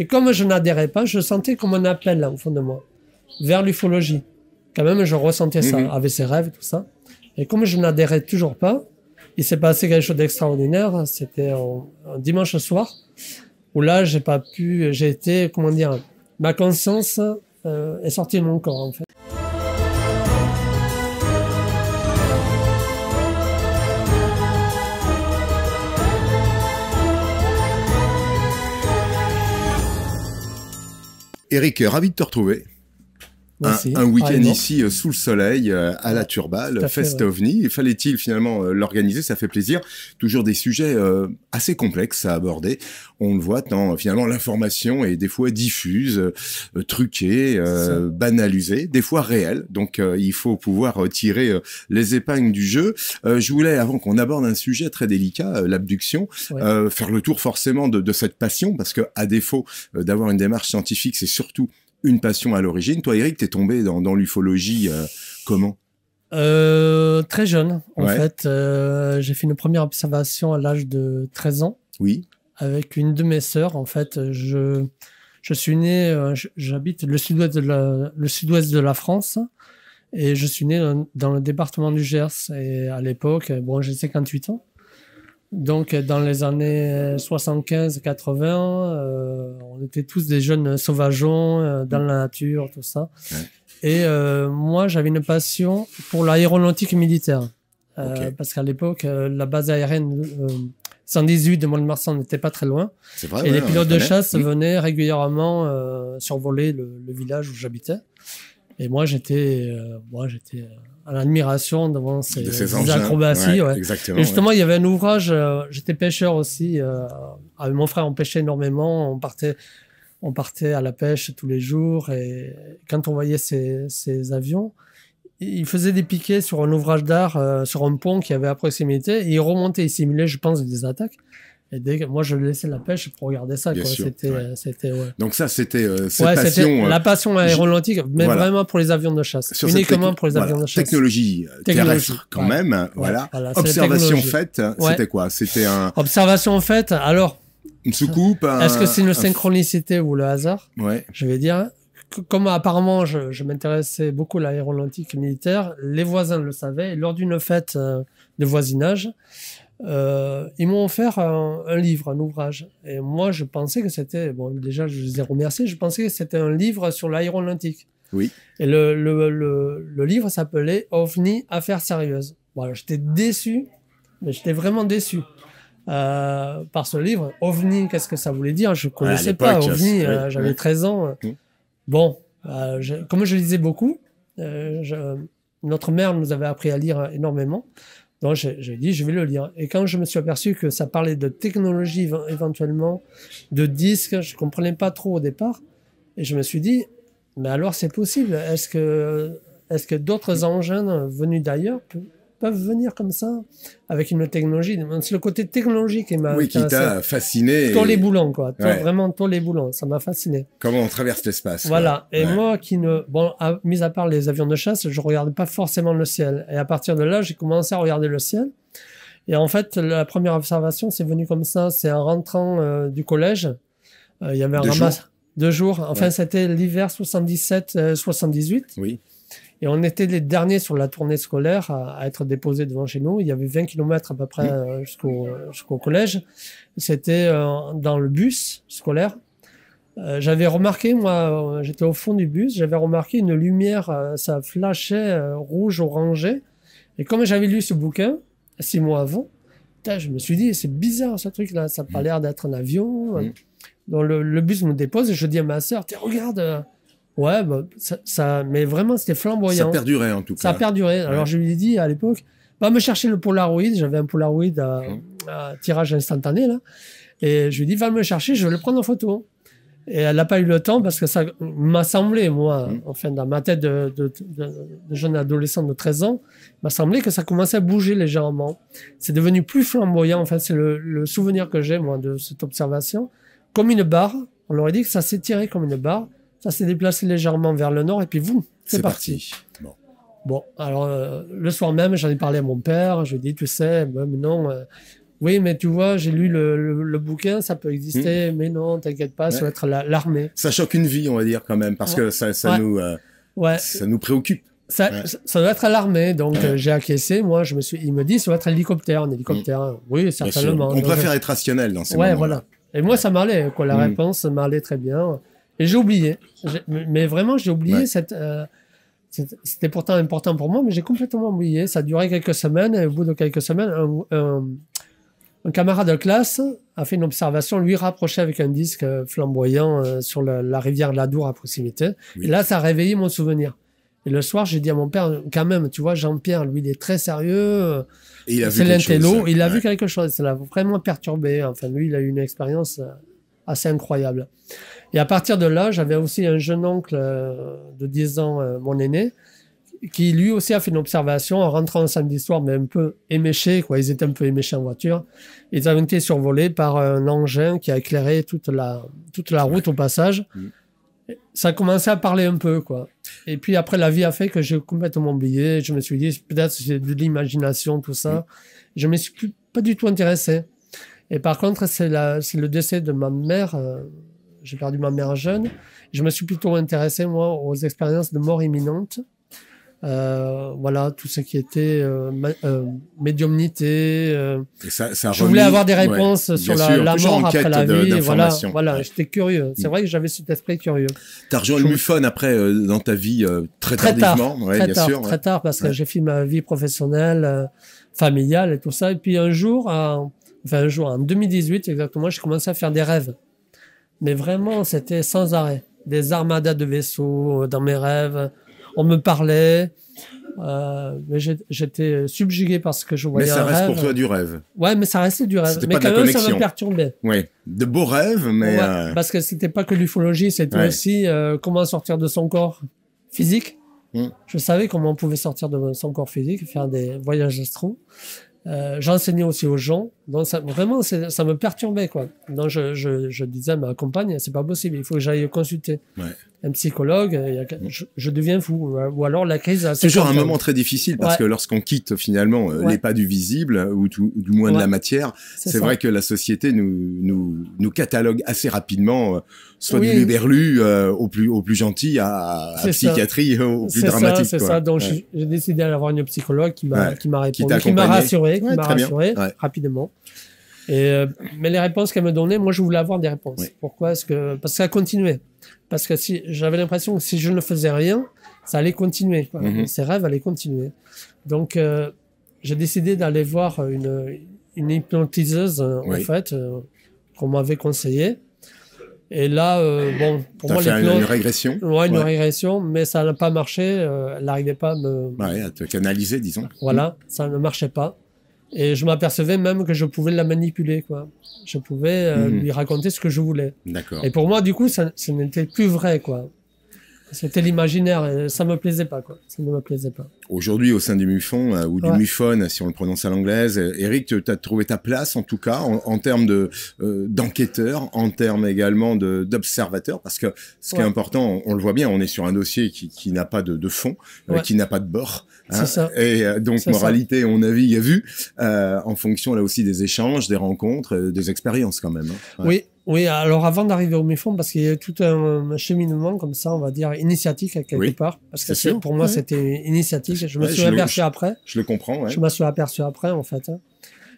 Et comme je n'adhérais pas, je sentais comme un appel là, au fond de moi, vers l'ufologie. Quand même, je ressentais ça, avec ses rêves et tout ça. Et comme je n'adhérais toujours pas, il s'est passé quelque chose d'extraordinaire. C'était un dimanche soir, où là, j'ai été, comment dire, ma conscience est sortie de mon corps, en fait. Eric, ravi de te retrouver. Un week-end ici sous le soleil, à la Turballe, Fest OVNI. Fallait-il finalement l'organiser? Ça fait plaisir. Toujours des sujets assez complexes à aborder. On le voit tant finalement l'information est des fois diffuse, truquée, banalisée, des fois réelle. Donc il faut pouvoir tirer les épingles du jeu. Je voulais, avant qu'on aborde un sujet très délicat, l'abduction, faire le tour forcément de cette passion, parce que à défaut d'avoir une démarche scientifique, c'est surtout une passion à l'origine. Toi, Eric, t'es tombé dans l'ufologie comment? Très jeune, en fait. J'ai fait une première observation à l'âge de 13 ans. Oui. Avec une de mes sœurs. En fait, je suis né, j'habite le sud-ouest de la France. Et je suis né dans le département du Gers. Et à l'époque, bon, j'ai 58 ans. Donc, dans les années 75-80, on était tous des jeunes sauvageons dans la nature, tout ça. Et moi, j'avais une passion pour l'aéronautique militaire. Parce qu'à l'époque, la base aérienne 118 de Mont-de-Marsan n'était pas très loin. C'est vrai, et les pilotes de chasse venaient régulièrement survoler le village où j'habitais. Et moi, j'étais à l'admiration devant ces acrobaties. Exactement, et justement, il y avait un ouvrage, j'étais pêcheur aussi, avec mon frère, on pêchait énormément, on partait à la pêche tous les jours, et quand on voyait ces avions, ils faisaient des piquets sur un ouvrage d'art, sur un pont qu'il y avait à proximité, et ils remontaient, ils simulaient, je pense, des attaques. Et moi, je laissais la pêche pour regarder ça. C'était. Donc ça, c'était cette passion. La passion aéronautique, mais vraiment pour les avions de chasse. Uniquement pour les avions de chasse. Technologie terrestre, quand même. Voilà. Observation faite, c'était quoi? C'était un. Observation faite. Alors. Une soucoupe. Est-ce que c'est une synchronicité ou le hasard? Je vais dire. Comme apparemment, je m'intéressais beaucoup à l'aéronautique militaire, les voisins le savaient. Et lors d'une fête de voisinage, ils m'ont offert un livre, un ouvrage. Et moi, je pensais que c'était... Bon, déjà, je les ai remerciés. Je pensais que c'était un livre sur l'aéronautique. Oui. Et le livre s'appelait « OVNI, affaires sérieuses ». Voilà, j'étais déçu, mais j'étais vraiment déçu par ce livre. OVNI, qu'est-ce que ça voulait dire? Je ne connaissais pas OVNI, j'avais 13 ans. Bon, comme je lisais beaucoup, notre mère nous avait appris à lire énormément. Donc, j'ai dit, je vais le lire. Et quand je me suis aperçu que ça parlait de technologie éventuellement, de disques, je ne comprenais pas trop au départ. Et je me suis dit, mais alors c'est possible. Est-ce que d'autres engins venus d'ailleurs peuvent venir comme ça, avec une technologie? C'est le côté technologique qui m'a qui t'a fasciné. Tous les boulons, quoi. Vraiment tous les boulons. Ça m'a fasciné. Comment on traverse l'espace. Voilà. Et moi mis à part les avions de chasse, je regardais pas forcément le ciel. Et à partir de là, j'ai commencé à regarder le ciel. Et en fait, la première observation, c'est venu comme ça. C'est en rentrant du collège. Il y avait un ramasse. 2 jours. Enfin, c'était l'hiver 77-78. Oui. Et on était les derniers sur la tournée scolaire à être déposés devant chez nous. Il y avait 20 km à peu près jusqu'au collège. C'était dans le bus scolaire. J'avais remarqué, moi, j'étais au fond du bus, j'avais remarqué une lumière, ça flashait rouge orangé. Et comme j'avais lu ce bouquin 6 mois avant, je me suis dit, c'est bizarre ce truc-là, ça n'a pas l'air d'être un avion. Donc le bus me dépose et je dis à ma sœur, regarde. Ouais, mais vraiment, c'était flamboyant. Ça perdurait, en tout cas. Ça perdurait. Alors, je lui ai dit, à l'époque, va me chercher le Polaroid. J'avais un Polaroid à tirage instantané, là. Et je lui ai dit, va me chercher, je vais le prendre en photo. Et elle n'a pas eu le temps parce que ça m'a semblé, moi, enfin, dans ma tête de jeune adolescent de 13 ans, m'a semblé que ça commençait à bouger légèrement. C'est devenu plus flamboyant. Enfin, c'est le souvenir que j'ai, moi, de cette observation. Comme une barre. On leur a dit que ça s'étirait comme une barre. Ça s'est déplacé légèrement vers le nord et puis c'est parti. Bon, alors le soir même, j'en ai parlé à mon père. Je lui ai dit, tu sais, non, Oui, mais tu vois, j'ai lu le bouquin, ça peut exister, mais non, t'inquiète pas, ça va être l'armée. Ça choque une vie, on va dire, quand même, parce que ça nous préoccupe. Ça doit être à l'armée, donc j'ai acquiescé. Moi, il me dit, ça doit être un hélicoptère. Oui, certainement. On préfère être rationnel dans ces moments-là. Voilà. Et moi, ça m'allait, quoi. La réponse m'allait très bien. Et j'ai oublié. Mais vraiment, j'ai oublié cette... C'était pourtant important pour moi, mais j'ai complètement oublié. Ça a duré quelques semaines, et au bout de quelques semaines, un camarade de classe a fait une observation, lui rapproché avec un disque flamboyant sur la rivière de l'Adour à proximité. Oui. Et là, ça a réveillé mon souvenir. Et le soir, j'ai dit à mon père, quand même, tu vois, Jean-Pierre, lui, il est très sérieux. C'est l'intello. Il a vu quelque chose. Ça l'a vraiment perturbé. Enfin, lui, il a eu une expérience assez incroyable. Et à partir de là, j'avais aussi un jeune oncle de 10 ans, mon aîné, qui lui aussi a fait une observation en rentrant un samedi soir, mais un peu éméché, quoi. Ils étaient un peu éméchés en voiture. Ils avaient été survolés par un engin qui a éclairé toute la route au passage. Ça a commencé à parler un peu, quoi. Et puis après, la vie a fait que j'ai complètement oublié. Je me suis dit, peut-être c'est de l'imagination, tout ça. Je me suis pas du tout intéressé. Et par contre, c'est le décès de ma mère. J'ai perdu ma mère jeune. Je me suis plutôt intéressé, moi, aux expériences de mort imminente. Voilà, tout ce qui était médiumnité. Je voulais avoir des réponses sur la mort après la vie. Voilà, j'étais curieux. C'est vrai que j'avais cet esprit curieux. T'as rejoint le MUFON après dans ta vie très tardivement. Très tard, parce que j'ai fait ma vie professionnelle, familiale et tout ça. Et puis un jour, en 2018 exactement, j'ai commencé à faire des rêves. Mais vraiment, c'était sans arrêt. Des armadas de vaisseaux dans mes rêves. On me parlait, mais j'étais subjugué par ce que je voyais. Mais ça reste pour toi du rêve. Ouais, mais ça restait du rêve. C'était mais pas quand de la même, connexion. ça me perturbait. Oui, de beaux rêves, mais... Ouais, parce que c'était pas que l'ufologie, c'était aussi comment sortir de son corps physique. Je savais comment on pouvait sortir de son corps physique, faire des voyages astraux. J'enseignais aussi aux gens, donc ça me perturbait, quoi. Donc je disais à ma compagne, c'est pas possible, il faut que j'aille consulter un psychologue, je deviens fou, ou alors la crise. C'est toujours un moment très difficile parce que lorsqu'on quitte finalement les pas du visible ou du moins de la matière, c'est vrai que la société nous catalogue assez rapidement, soit du Luberlu au plus gentil à psychiatrie au plus dramatique. C'est ça. Donc j'ai décidé d'aller voir une psychologue qui m'a répondu, qui m'a rassuré rapidement. Mais les réponses qu'elle me donnait, moi je voulais avoir des réponses. Pourquoi? Parce que ça continuait. Parce que j'avais l'impression que si je ne faisais rien, ça allait continuer, quoi. Ces rêves allaient continuer. Donc j'ai décidé d'aller voir une hypnotiseuse en fait qu'on m'avait conseillé. Et là, pour moi, une régression. Une régression, mais ça n'a pas marché. Elle n'arrivait pas à à te canaliser, disons. Voilà, ça ne marchait pas. Et je m'apercevais même que je pouvais la manipuler, quoi. Je pouvais lui raconter ce que je voulais. D'accord. Et pour moi, du coup, ça n'était plus vrai, quoi. C'était l'imaginaire, et ça me plaisait pas, quoi. Ça ne me plaisait pas. Aujourd'hui, au sein du MUFON, ou du MUFON, si on le prononce à l'anglaise, Eric, tu as trouvé ta place, en tout cas, en termes d'enquêteur, en termes également d'observateur, parce que ce qui est important, on le voit bien, on est sur un dossier qui n'a pas de fond, qui n'a pas de bord. C'est ça. Et donc, moralité, on navigue à vue, en fonction, là aussi, des échanges, des rencontres, des expériences, quand même. Oui, alors avant d'arriver au MUFON, parce qu'il y a tout un cheminement comme ça, on va dire, initiatique quelque part. Parce que pour moi, c'était initiatique. Je me suis aperçu après. Je le comprends, Je me suis aperçu après, en fait,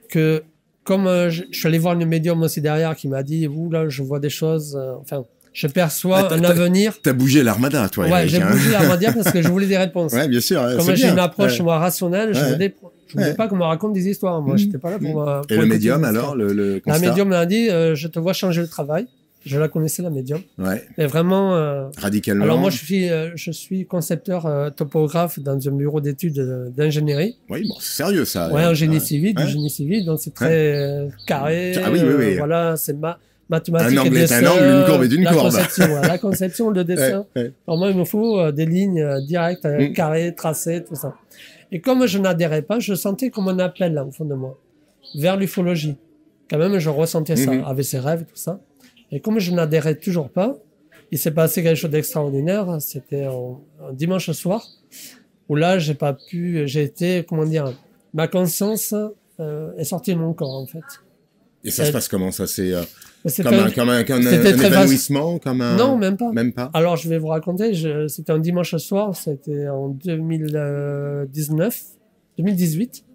que comme je suis allé voir une médium aussi derrière qui m'a dit, là, je vois des choses, je perçois un avenir. T'as bougé l'armada, toi. Ouais, j'ai bougé l'armada parce que je voulais des réponses. Ouais, bien sûr. Comme j'ai une approche, moi, rationnelle, je voulais pas qu'on me raconte des histoires. Moi, j'étais pas là pour Et le médium, alors, le constat? La médium m'a dit, je te vois changer le travail. Je la connaissais, la médium. Et vraiment... radicalement. Alors moi, je suis concepteur topographe dans un bureau d'études d'ingénierie. Oui, bon, c'est sérieux, ça. Ouais, en génie civil, du génie civil. Donc c'est très carré. Ah oui. Voilà, c'est mathématiques. Un angle est un angle, une courbe est une courbe. La conception, le dessin. Alors moi, il me faut des lignes directes, carrées, tracées, tout ça. Et comme je n'adhérais pas, je sentais comme un appel là, au fond de moi, vers l'ufologie. Quand même, je ressentais ça, avec ses rêves et tout ça. Et comme je n'adhérais toujours pas, il s'est passé quelque chose d'extraordinaire. C'était un dimanche soir, où là, j'ai été, ma conscience est sorti de mon corps, en fait. Et ça se passe comment, ça? C'est comme un évanouissement, comme un... Non, même pas. Même pas. Alors, je vais vous raconter, c'était un dimanche soir, c'était en 2018.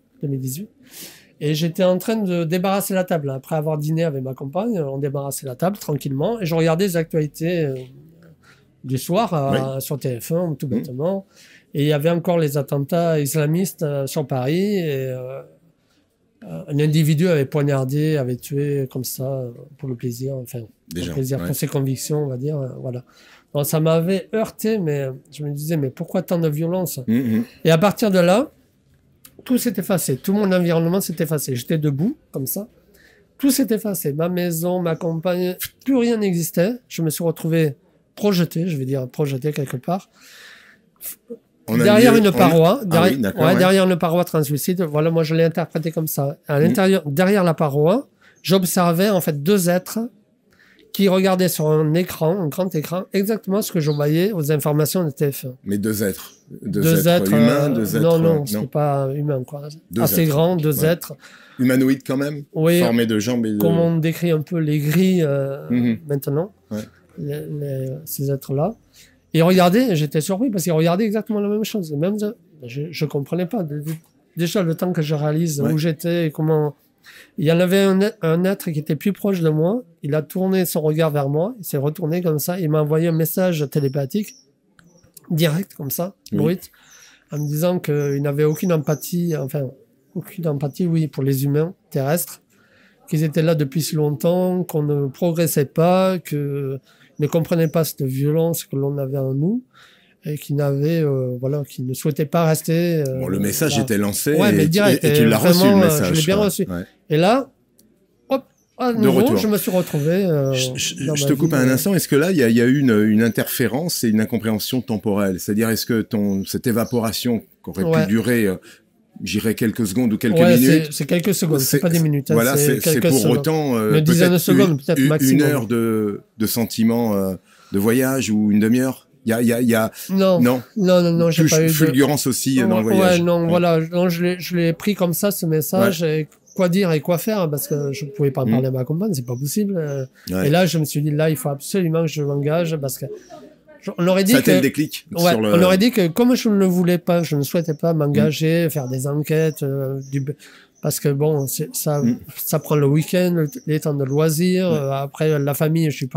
Et j'étais en train de débarrasser la table. Après avoir dîné avec ma compagne, on débarrassait la table tranquillement. Et je regardais les actualités du soir sur TF1, tout bêtement. Et il y avait encore les attentats islamistes sur Paris. Et un individu avait poignardé, avait tué comme ça, pour le plaisir. Enfin, pour le plaisir, pour ses convictions, on va dire. Voilà. Donc, ça m'avait heurté, mais je me disais, mais pourquoi tant de violence? Et à partir de là, tout s'est effacé, tout mon environnement s'est effacé. J'étais debout, comme ça. Tout s'est effacé. Ma maison, ma compagne, plus rien n'existait. Je me suis retrouvé projeté, je vais dire projeté quelque part. Derrière une paroi, derrière une paroi translucide. Voilà, moi je l'ai interprété comme ça. À l'intérieur, derrière la paroi, j'observais en fait deux êtres qui regardaient sur un écran, un grand écran, exactement ce que je voyais aux informations de TF1. Mais deux êtres humains, deux êtres... Non, c'est pas humain, quoi. Assez grand, deux êtres. Humanoïdes quand même, formés de jambes et de... Comme on décrit un peu les grilles maintenant, ces êtres-là. Et regardez, j'étais surpris parce qu'ils regardaient exactement la même chose. Même, je comprenais pas. Déjà, le temps que je réalise où j'étais et comment... Il y en avait un être qui était plus proche de moi. Il a tourné son regard vers moi. Il s'est retourné comme ça. Il m'a envoyé un message télépathique, direct comme ça, brut, en me disant qu'il n'avait aucune empathie, pour les humains terrestres, qu'ils étaient là depuis si longtemps, qu'on ne progressait pas, qu'ils ne comprenaient pas cette violence que l'on avait en nous. Et qui ne souhaitait pas rester. Le message était lancé mais direct, et tu l'as reçu, le message. Je l'ai bien reçu. Ouais. Et là, hop, à nouveau, je me suis retrouvé. Je te coupe un instant. Est-ce que là, il y a eu une interférence et une incompréhension temporelle? C'est-à-dire, est-ce que cette évaporation qui aurait pu durer, j'irais quelques secondes ou quelques minutes. C'est quelques secondes, c'est pas des minutes. Voilà, c'est pour autant dizaine de secondes, peut-être maximum. Une heure de sentiment de voyage ou une demi-heure. Il y a non, j'ai pas eu fulgurance aussi dans le voyage. Voilà, je l'ai pris comme ça, ce message, et quoi dire et quoi faire, parce que je pouvais pas en parler à ma compagne, c'est pas possible. Et là, je me suis dit, là, il faut absolument que je m'engage, parce que on aurait dit ça a été le déclic. On aurait dit que comme je ne le voulais pas, je ne souhaitais pas m'engager, faire des enquêtes, parce que bon, ça prend le week-end, les temps de loisirs. Après, la famille, je suis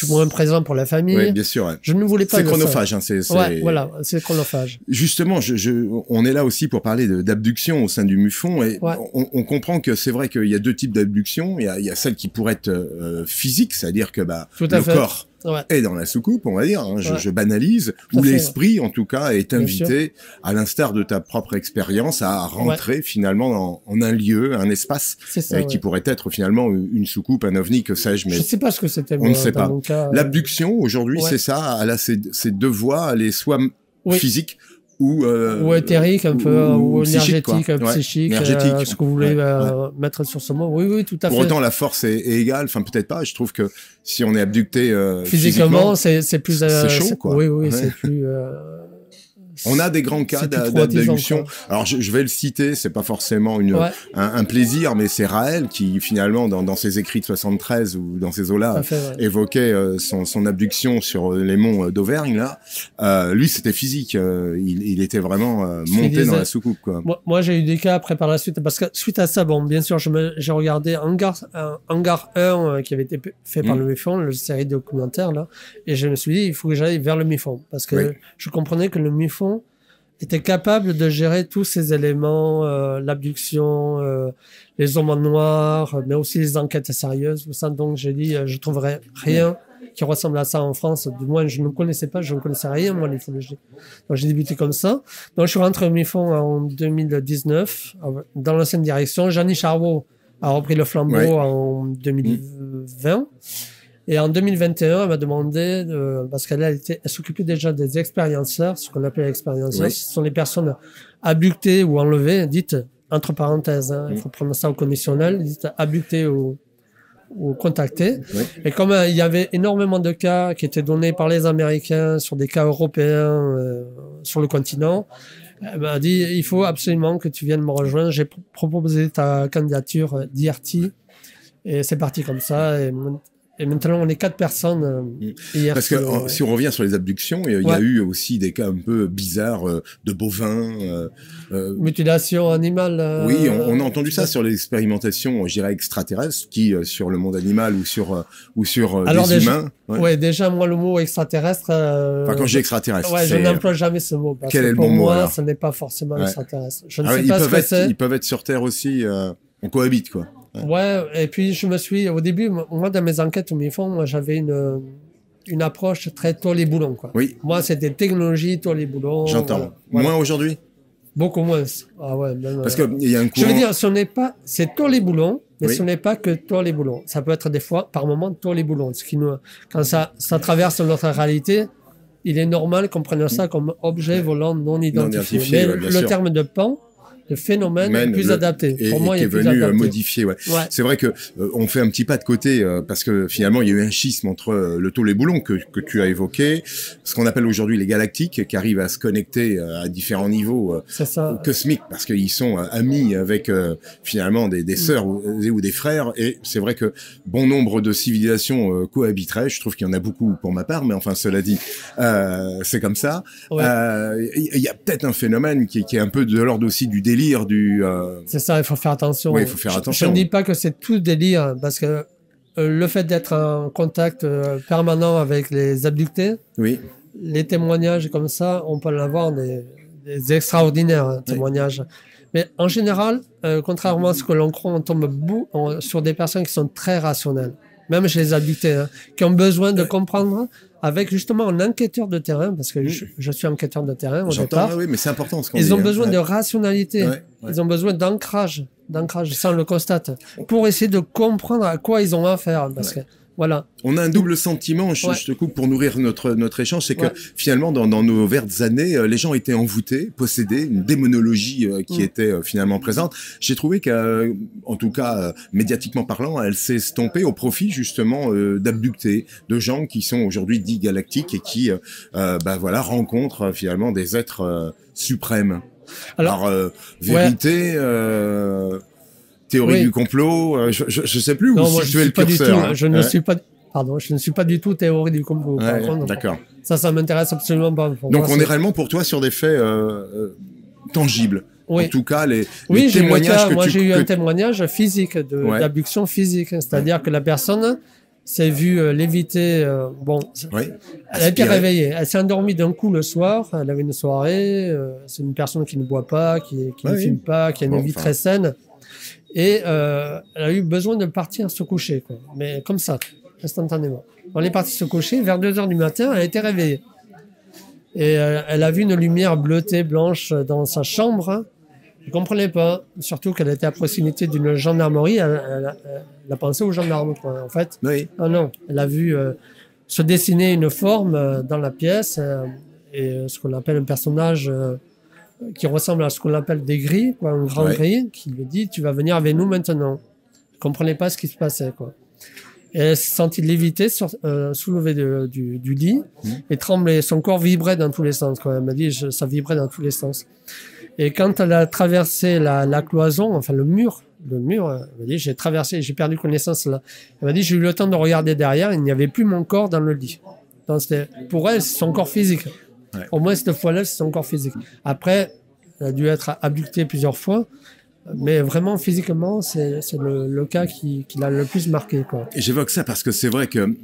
moins présent pour la famille. Oui, bien sûr. Ouais. Je ne voulais pas. C'est chronophage. Voilà, c'est chronophage. Justement, on est là aussi pour parler d'abduction au sein du MUFON. Et on comprend que c'est vrai qu'il y a deux types d'abduction. Il y a celle qui pourrait être physique, c'est-à-dire que le corps est dans la soucoupe, on va dire, je banalise, où l'esprit, en tout cas, est invité, à l'instar de ta propre expérience, à rentrer finalement en un lieu, un espace, qui pourrait être finalement une soucoupe, un ovni, que sais-je. Mais je ne sais pas ce que c'était. On ne sait pas. L'abduction, aujourd'hui, c'est ça, elle a ces deux voies, elle est soit physique, ou éthérique un peu, ou énergétique, psychique, ce que vous voulez mettre sur ce mot. Oui, tout à fait. Pour autant, la force est égale, enfin peut-être pas. Je trouve que si on est abducté physiquement, c'est plus c'est chaud, quoi. Oui, c'est plus. On a des grands cas d'abduction. Alors je vais le citer, c'est pas forcément un plaisir, mais c'est Raël qui finalement dans ses écrits de 73 ou dans ses eaux-là évoquait son abduction sur les monts d'Auvergne là. Lui c'était physique, il était vraiment monté dans la soucoupe, quoi. Moi j'ai eu des cas après par la suite, parce que suite à ça, bon bien sûr j'ai regardé Hangar 1 qui avait été fait par le MUFON, la série documentaire là, et je me suis dit il faut que j'aille vers le MUFON, parce que je comprenais que le MUFON était capable de gérer tous ces éléments, l'abduction, les ombres noires, mais aussi les enquêtes sérieuses, tout ça. Donc j'ai dit, je trouverais rien qui ressemble à ça en France. Du moins, je ne connaissais pas, je ne connaissais rien, moi, l'ufologie. Donc j'ai débuté comme ça. Donc je suis rentré au MUFON en 2019, dans l'ancienne direction. Jeannie Charlot a repris le flambeau en 2020. Et en 2021, elle m'a demandé, parce qu'elle s'occupait déjà des expérienceurs, ce qu'on appelle expérienceurs, ce sont les personnes abductées ou enlevées, dites, entre parenthèses, il faut prendre ça au conditionnel, dites abductées ou contactées. Et comme il y avait énormément de cas qui étaient donnés par les Américains sur des cas européens sur le continent, Elle m'a dit, il faut absolument que tu viennes me rejoindre. J'ai proposé ta candidature d'IRT et c'est parti comme ça. Et maintenant, on est 4 personnes. Parce que si on revient sur les abductions, il y a eu aussi des cas un peu bizarres de bovins. Mutilation animale. Oui, on a entendu ça sur les expérimentations, je dirais, extraterrestres, qui, sur le monde animal ou sur Alors des humains. Ouais, déjà, moi, le mot extraterrestre... Enfin, quand je dis extraterrestre... je n'emploie jamais ce mot. Parce quel que est le pour bon moi, mot, ce n'est pas forcément extraterrestre. Je ne sais pas ce que c'est. Ils peuvent être sur Terre aussi, on cohabite, quoi. Ouais, et puis au début, moi, dans mes enquêtes, moi, j'avais une approche très tôle-et-boulon, quoi. Oui. Moi, c'était technologie, tôle-et-boulon. J'entends. Voilà. Moins aujourd'hui? Beaucoup moins. Ah ouais, même, parce qu'il y a un courant... Je veux dire, c'est tôle-et-boulon, mais ce n'est pas que tôle-et-boulon. Ça peut être des fois, par moments, tôle-et-boulon. Quand ça traverse notre réalité, il est normal qu'on prenne ça comme objet volant non identifié. Mais le terme de pan, le phénomène est plus adapté. Pour moi, il est venu modifier. C'est vrai que on fait un petit pas de côté parce que finalement, il y a eu un schisme entre le tôle-et-boulon que tu as évoqué, ce qu'on appelle aujourd'hui les galactiques, qui arrivent à se connecter à différents niveaux cosmiques parce qu'ils sont amis avec finalement des sœurs ou des frères. Et c'est vrai que bon nombre de civilisations cohabiteraient. Je trouve qu'il y en a beaucoup pour ma part, mais enfin, cela dit, c'est comme ça. Il y a peut-être un phénomène qui est un peu de l'ordre aussi du délire. C'est ça, il faut faire attention. Oui, il faut faire attention. Je ne dis pas que c'est tout délire, parce que le fait d'être en contact permanent avec les abductés, les témoignages comme ça, on peut en avoir des extraordinaires témoignages. Mais en général, contrairement à ce que l'on croit, on tombe sur des personnes qui sont très rationnelles, même chez les abductés, qui ont besoin de comprendre avec justement un enquêteur de terrain, parce que je suis enquêteur de terrain au départ. Oui, mais c'est important ce qu'on dit. Ils ont besoin de rationalité, ils ont besoin d'ancrage, ça on le constate, pour essayer de comprendre à quoi ils ont affaire, parce que voilà. On a un double sentiment, je te coupe pour nourrir notre échange, c'est que finalement dans nos vertes années, les gens étaient envoûtés, possédés, une démonologie qui était finalement présente. J'ai trouvé qu'en tout cas médiatiquement parlant, elle s'est estompée au profit justement d'abductés, de gens qui sont aujourd'hui dits galactiques et qui rencontrent finalement des êtres suprêmes. Alors vérité. Théorie du complot, je sais plus où situer le curseur. Je ne suis pas du tout théorie du complot. D'accord. Ça m'intéresse absolument pas. Donc on est réellement pour toi sur des faits tangibles. Oui. En tout cas, les témoignages moi j'ai eu un témoignage physique d'abduction physique, c'est-à-dire que la personne s'est vue léviter. Elle a été réveillée. Elle s'est endormie d'un coup le soir. Elle avait une soirée. C'est une personne qui ne boit pas, qui ne fume pas, qui a une vie très saine. Et elle a eu besoin de partir se coucher, quoi. Mais comme ça, instantanément. On est parti se coucher, vers 2h du matin, elle a été réveillée. Et elle a vu une lumière bleutée, blanche dans sa chambre. Je ne comprenais pas, surtout qu'elle était à proximité d'une gendarmerie. Elle a pensé aux gendarmes, quoi, en fait. Non, elle a vu se dessiner une forme dans la pièce et ce qu'on appelle un personnage... qui ressemble à ce qu'on appelle des grilles, quoi, un grand gris, qui lui dit « Tu vas venir avec nous maintenant ». Je ne comprenais pas ce qui se passait, quoi. Et elle s'est sentie léviter, soulevée du lit, et trembler. Son corps vibrait dans tous les sens, quoi. Elle m'a dit « Ça vibrait dans tous les sens ». Et quand elle a traversé la cloison, enfin le mur, elle m'a dit « J'ai traversé, j'ai perdu connaissance là ». Elle m'a dit « J'ai eu le temps de regarder derrière, il n'y avait plus mon corps dans le lit ». Donc pour elle, c'est son corps physique. Au moins, cette fois-là, c'est son corps physique. Après, elle a dû être abductée plusieurs fois, mais vraiment, physiquement, c'est le cas qui l'a le plus marqué, quoi. Et j'évoque ça parce que c'est vrai que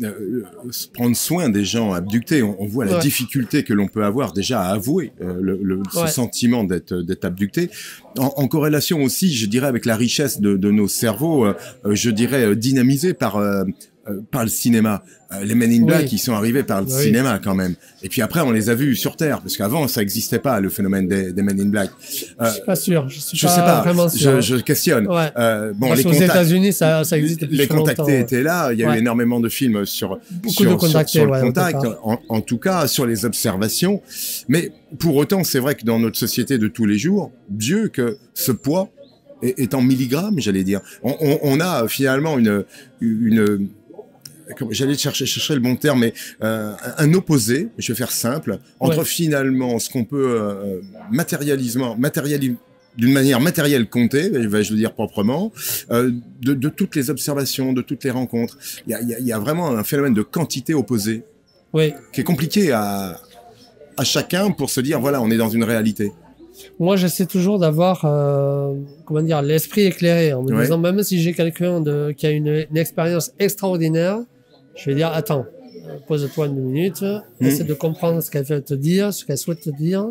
prendre soin des gens abductés, on voit la difficulté que l'on peut avoir déjà à avouer ce sentiment d'être abducté. En corrélation aussi, je dirais, avec la richesse de nos cerveaux, je dirais, dynamisés par le cinéma. Les Men in Black, qui sont arrivés par le cinéma quand même. Et puis après, on les a vus sur Terre, parce qu'avant, ça n'existait pas, le phénomène des Men in Black. Je suis pas sûr. Je sais pas. Vraiment sûr. Je questionne. Parce qu'aux États-Unis, ça existe depuis les contactés étaient là. Il y a eu énormément de films sur le contact, en tout cas sur les observations. Mais pour autant, c'est vrai que dans notre société de tous les jours, Dieu que ce poids est en milligrammes, j'allais dire. On a finalement j'allais chercher le bon terme, mais un opposé, je vais faire simple, entre finalement ce qu'on peut d'une manière matérielle compter, vais-je le dire proprement, de toutes les observations, de toutes les rencontres. Il y a vraiment un phénomène de quantité opposée qui est compliqué à chacun pour se dire, voilà, on est dans une réalité. Moi, j'essaie toujours d'avoir, comment dire, l'esprit éclairé, en me disant, même si j'ai quelqu'un qui a une expérience extraordinaire, je vais dire, attends, pose-toi 1 minute, essaie de comprendre ce qu'elle veut te dire, ce qu'elle souhaite te dire.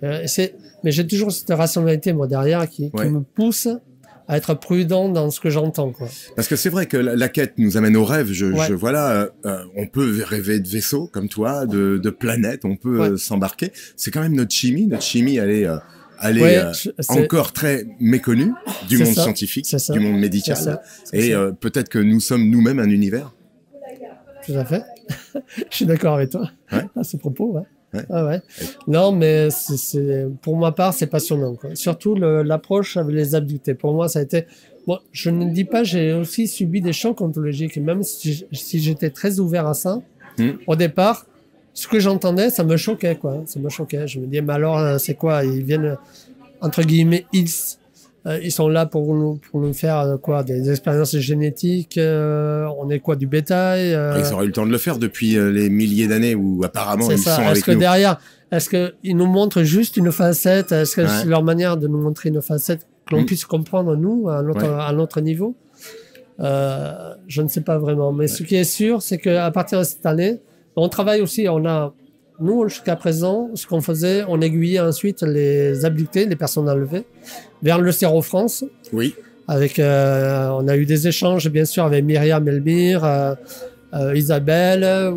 Mais j'ai toujours cette rationalité, moi, derrière, qui me pousse à être prudent dans ce que j'entends, quoi. Parce que c'est vrai que la quête nous amène au rêve. Voilà, on peut rêver de vaisseaux comme toi, de planètes, on peut s'embarquer. C'est quand même notre chimie. Notre chimie, elle est encore très méconnue du monde scientifique, du monde médical. Et peut-être que nous sommes nous-mêmes un univers. Tout à fait. Je suis d'accord avec toi à ce propos, Non, mais pour ma part, c'est passionnant, quoi. Surtout l'approche avec les abductés. Pour moi, ça a été... Bon, je ne dis pas, j'ai aussi subi des chocs ontologiques. Même si j'étais très ouvert à ça, au départ, ce que j'entendais, ça me choquait, quoi. Ça me choquait. Je me disais, mais alors, c'est quoi? Ils viennent, entre guillemets, ils sont là pour nous faire quoi, des expériences génétiques. On est quoi, du bétail. Ils auraient eu le temps de le faire depuis les milliers d'années où apparemment ils sont avec nous. Est-ce que derrière, est-ce qu'ils nous montrent juste une facette? Est-ce que c'est leur manière de nous montrer une facette que l'on puisse comprendre nous à notre niveau? Je ne sais pas vraiment. Mais ce qui est sûr, c'est qu'à partir de cette année, on travaille aussi. Nous, jusqu'à présent, ce qu'on faisait, on aiguillait ensuite les abductés, les personnes enlevées, vers le Cerveau France. Oui. Avec, on a eu des échanges, bien sûr, avec Myriam Elmire, Isabelle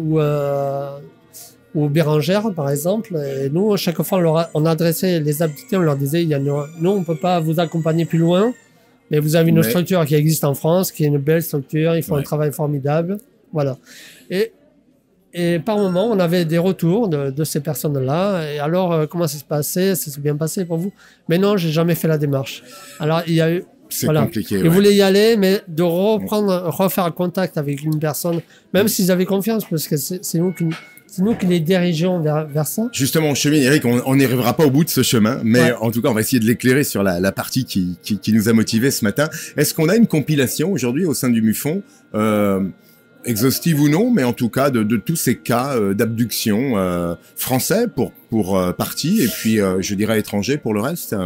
ou Bérangère, par exemple. Et nous, chaque fois, on adressait les abductés, on leur disait, nous, on peut pas vous accompagner plus loin, mais vous avez une structure qui existe en France, qui est une belle structure, ils font un travail formidable. Voilà. Et par moment, on avait des retours de ces personnes-là. Et alors, comment ça se passait? Ça s'est bien passé pour vous? Mais non, j'ai jamais fait la démarche. Alors, il y a eu... C'est compliqué. Ils voulaient y aller, mais de refaire contact avec une personne, même s'ils avaient confiance, parce que c'est nous qui les dirigeons vers ça. Justement, on chemine, Eric, on n'y arrivera pas au bout de ce chemin, mais en tout cas, on va essayer de l'éclairer sur la partie qui nous a motivés ce matin. Est-ce qu'on a une compilation aujourd'hui au sein du MUFON, exhaustive ou non, mais en tout cas de tous ces cas d'abduction français pour partie, et puis je dirais étrangers pour le reste.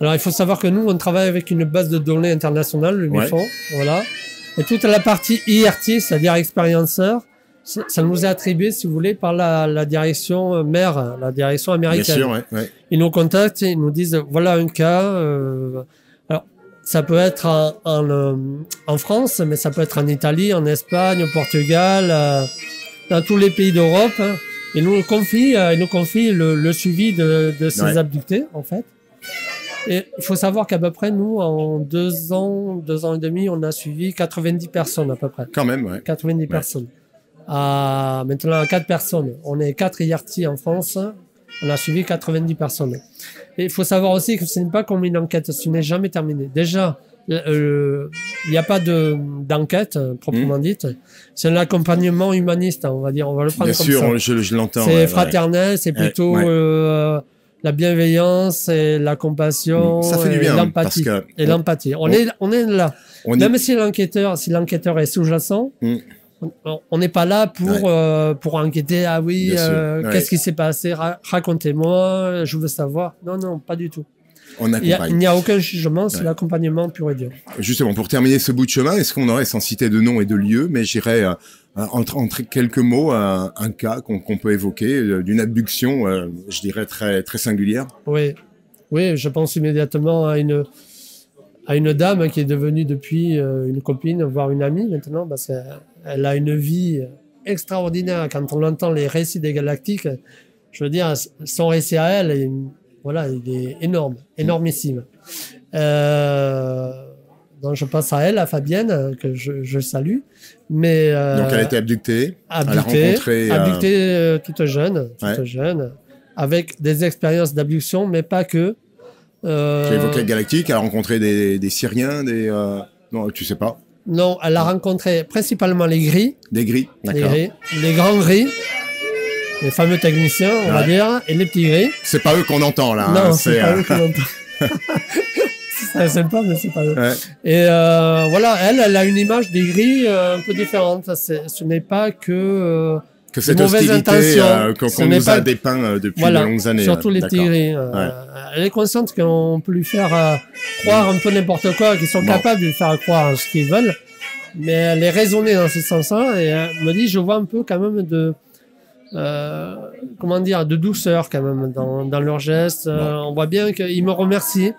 Alors il faut savoir que nous, on travaille avec une base de données internationale, le MUFON, voilà. Et toute la partie IRT, c'est-à-dire expérienceur, ça nous est attribué, si vous voulez, par la direction mère, la direction américaine. Bien sûr, Ils nous contactent, ils nous disent, voilà un cas. Alors, ça peut être en France, mais ça peut être en Italie, en Espagne, au Portugal, dans tous les pays d'Europe. Hein. Ils nous confient le suivi de ces abductés, en fait. Et il faut savoir qu'à peu près, nous, en 2 ans et demi, on a suivi 90 personnes à peu près. Quand même, 90 personnes. Maintenant, 4 personnes. On est 4 IRT en France. On a suivi 90 personnes. Et il faut savoir aussi que ce n'est pas comme une enquête. Ce n'est jamais terminé. Déjà, il n'y a pas d'enquête proprement dite. C'est un accompagnement humaniste, on va dire. On va le prendre comme ça. Bien sûr, je l'entends. C'est fraternel, c'est plutôt la bienveillance et la compassion, ça fait du bien, l'empathie. Et l'empathie. On est là. Même si l'enquêteur est sous-jacent, on n'est pas là pour enquêter. Ah oui, qu'est-ce qui s'est passé? Racontez-moi, je veux savoir. Non, pas du tout. Il n'y a aucun jugement, c'est l'accompagnement pur et dur. Justement, pour terminer ce bout de chemin, est-ce qu'on aurait, sans citer de nom et de lieu, mais j'irais entre quelques mots un cas qu'on peut évoquer d'une abduction, je dirais très très singulière? Oui, je pense immédiatement à une dame qui est devenue depuis une copine, voire une amie maintenant, parce qu'elle a une vie extraordinaire. Quand on entend les récits des galactiques, je veux dire, son récit à elle, il est énorme, énormissime. Donc je pense à elle, à Fabienne, que je salue. Mais donc elle a été abductée. Elle a rencontré abductée toute jeune, avec des expériences d'abduction, mais pas que. Tu as évoqué le galactique, elle a rencontré des Syriens, non, tu sais pas. Non, elle a rencontré principalement les gris. Des gris, d'accord. Les grands gris. Les fameux techniciens, on va dire, et les petits gris. C'est pas eux qu'on entend, là. Non, c'est pas eux qu'on entend. C'est sympa, mais c'est pas eux. Ouais. Et voilà, elle a une image des gris un peu différente. Ce n'est pas que cette hostilité qu'on nous a dépeint depuis de longues années. Surtout les petits gris. Elle est consciente qu'on peut lui faire croire un peu n'importe quoi, qu'ils sont capables de lui faire croire ce qu'ils veulent. Mais elle est raisonnée dans ce sens-là, et elle me dit, je vois un peu quand même de douceur quand même dans leurs gestes. On voit bien qu'ils me remercient.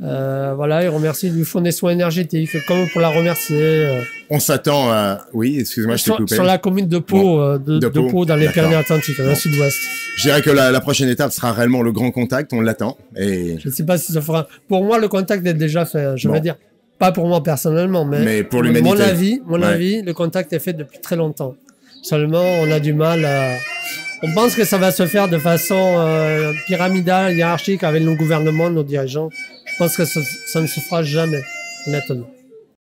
Voilà, ils remercient, ils lui font des soins énergétiques, comme pour la remercier. On s'attend à... Oui, excuse-moi, je t'ai coupé. Sur la commune de Pau, de Pau dans les Pyrénées-Atlantiques, dans le sud-ouest. Je dirais que la prochaine étape sera réellement le grand contact, on l'attend. Et... Je ne sais pas si ça fera... Pour moi, le contact est déjà fait, je vais dire. Pas pour moi personnellement, mais pour l'humanité. Mon avis, le contact est fait depuis très longtemps. Seulement, on a du mal à... On pense que ça va se faire de façon pyramidale, hiérarchique, avec nos gouvernements, nos dirigeants. Je pense que ça ne se fera jamais, honnêtement.